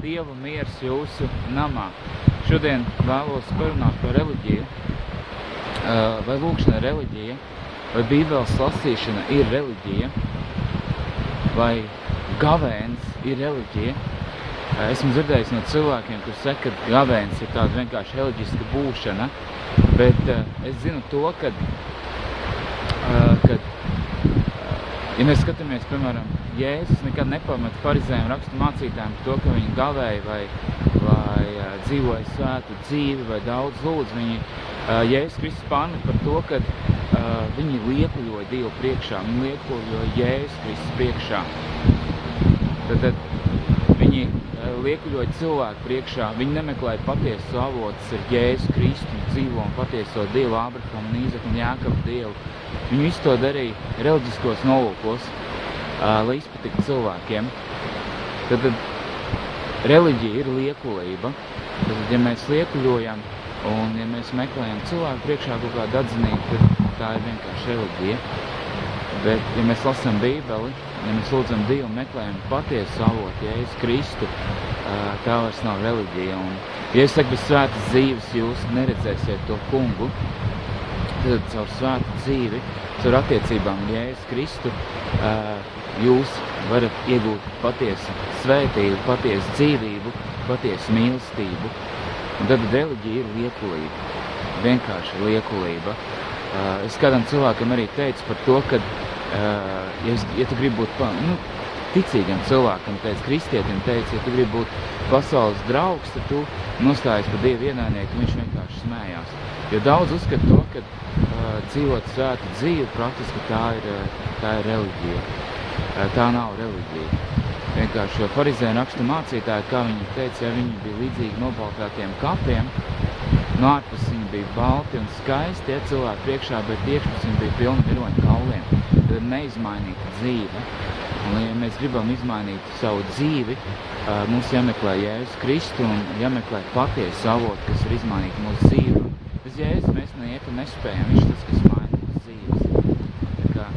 Dieva miers jūsu namā. Šodien vēlos parunāt par reliģiju. Vai lūkšana ir reliģija, vai Bībeles lasīšana ir reliģija, vai gavēns ir reliģija. Esmu dzirdējis no cilvēkiem, kur saka, ka gavēns ir tāda vienkārši reliģiska būšana, bet es zinu to, ka ja mēs skatāmies, piemēram, Jēzus nekad nepamet farizējiem rakstu mācītājiem to, ka viņi gavēja vai dzīvoja svētu dzīvi vai daudz lūdz. Jēzus Kristus pamet par to, ka viņi liekuļoja Dievu priekšā, viņi liekuļoja Jēzus Kristus priekšā. Tad viņi liekuļoja cilvēku priekšā, viņi nemeklēja patiesu avotu, tas ir Jēzus Kristus, dzīvo un patieso Dievu, Ābrahamu, Īzaku un Jākabu Dievu. Viņi visu to darīja reliģiskos nolūkos, lai izpatiktu cilvēkiem. Tad reliģija ir liekulība. Tad, ja mēs liekuļojam un ja mēs meklējam cilvēku priekšā kaut kādu atzinību, tad tā ir vienkārši reliģija. Bet, ja mēs lasām Bībeli, ja mēs lūdzam Dievu, meklējam patiesu avotu, Jēzus Kristu, tā vairs nav reliģija. Un, ja es saku, bez svētas dzīves jūs neredzēsiet to kungu, tad caur svētu dzīvi, caur attiecībām ar Jēzus Kristu, jūs varat iegūt patiesu svētību, patiesu dzīvību, patiesu mīlestību. Un tad reliģija ir liekulība, vienkārši liekulība. Es kādam cilvēkam arī teicu par to, ka, ja tu gribi būt ticīgam cilvēkam, kristietim teicu, ja tu gribi būt pasaules draugs, tad tu nostājies par Dievu ienaidnieku, viņš vienkārši smējās. Jo daudz uzskata to, ka dzīvot svētu dzīvi, praktiski tā ir reliģija. Tā nav reliģija. Vienkārši, jo farizēju rakstu mācītāji, kā viņi teica, ja viņi bija līdzīgi nobaltātiem kapiem, no ārpus viņi bija balti un skaisti, ja cilvēki priekšā, bet iekšpus viņi bija pilni viroņu kauliem. Tad neizmainīta dzīve. Un, ja mēs gribam izmainīt savu dzīvi, mums jāmeklē Jēzus Kristu un jāmeklē patiesu avotu, kas ir izmainīt mūsu dzīvi. Bez Jēzus mēs neiet un nespējam, viņš tas, kas maina mūsu dzīves. Tā kā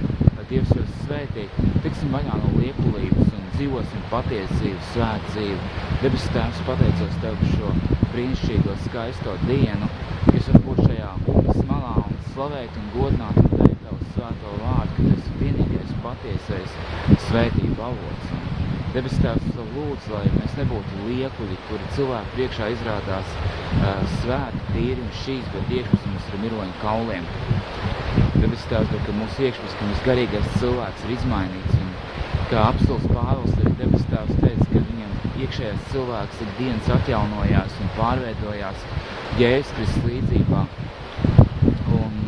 Dievs jūs svētī, tiksim vaļā no liekulības un dzīvosim patiesu dzīvi, svētu dzīvi. Debes Tēvs, pateicos Tev par šo brīnišķīgo, skaisto dienu, kas var būt šajā upes malā un slavēt un godināt un teikt Tavu svēto vārdu, ka Tu esi vienīgais patiesais svētību avots. Debes Tēvs, lūdzu, lai mēs nebūtu liekuļi, kuri cilvēku priekšā izrādās svēti, tīri un šīs, bet iekšpus mums ir miroņu kauliem. Debes Tēvs, ka mūsu iekšpus, ka mūsu garīgais cilvēks ir izmainīts. Un kā apostols Pāvils arī Debes Tēvs teica, ka viņam iekšējais cilvēks ik dienas atjaunojās un pārveidojās Jēzus Kristus līdzībā. Un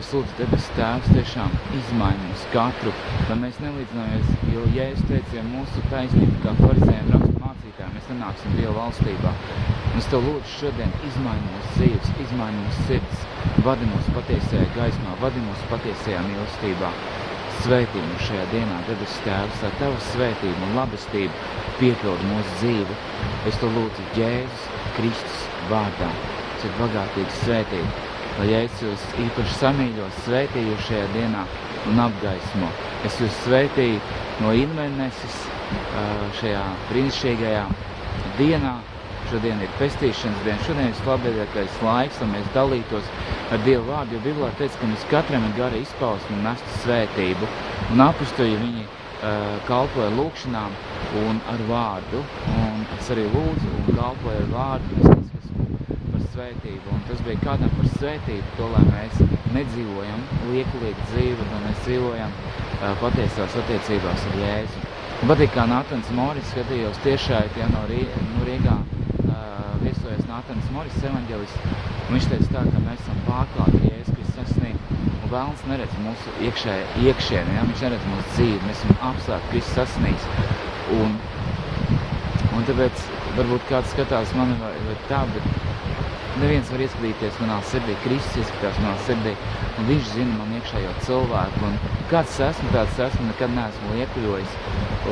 es lūdzu Debes Tēvs tiešām izmaini mums katru, lai mēs nelīdzināmies, jo Jēzus teica, ja mūsu taisnība kā farizējiem rakstu mācītājiem, mēs nenāksim Dieva valstībā. Un es Tev lūdzu šodien izmaini mūsu dzīves, izmaini mūsu sirds, vadi mūs patiesajā gaismā, vadi mūs patiesajā mīlestībā. Svētī mūs šajā dienā, Debes Tēvs, lai Tava svētība un labestība piepilda mūsu dzīvi. Es to lūdzu Jēzus Kristus vārdā, kas ir bagātīgi svētība, lai Jēzus jūs īpaši samīļo, svētīju šajā dienā un apgaismo. Es jūs svētīju no Inverneses šajā brīnišķīgajā dienā. Šodien ir pestīšanas diena, šodien ir vislabākais laiks, lai mēs dalītos ar Dievu vārdu, jo Bībelē teica, ka mums katram ir gara izpausme un nestu svētību. Un apustuļi viņi kalpoja lūkšanām un ar vārdu. Un es arī lūdzu un kalpoju ar vārdu, un es esmu par svētību. Un tas bija kādam par svētību, to, lai mēs nedzīvojam liekulīgu dzīvi, bet mēs dzīvojam patiesās attiecībās ar Jēzu. Un patīk, kā Nātans Moris skatījos tiešai no Rīgā. Viesojas Nātans Moris, evaņģelists, un viņš teica tā, ka mēs esam pārklāti Jēzus Kristus asinī, un vēlns neredz mūsu iekšieni, ja? Viņš neredz mūsu dzīvi, mēs esam apslēpti Kristus asinīs, un tāpēc varbūt kāds skatās mani vai tā, bet neviens var ieskatīties manā sirdī, Kristus ieskatās manā sirdī, un viņš zina man iekšējo cilvēku, un kāds esmu, tāds esmu, nekad neesmu liekuļojis,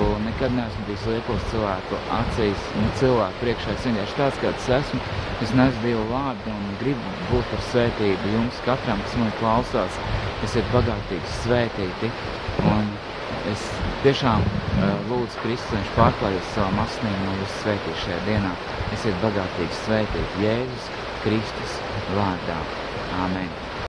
un nekad neesmu bijis liekos cilvēku acīs, cilvēku priekšā, es vienkārši tāds, kāds esmu, es nesu Dievu vārdu un gribu būt par svētību jums katram, kas mani klausās, esiet bagātīgi svētīti, un es tiešām Lūdzu, Kristus, viņš pārklāj uz savām asinīm un jūs svētīs šajā dienā. Esiet bagātīgi svētīti Jēzus Kristus vārdā. Āmen.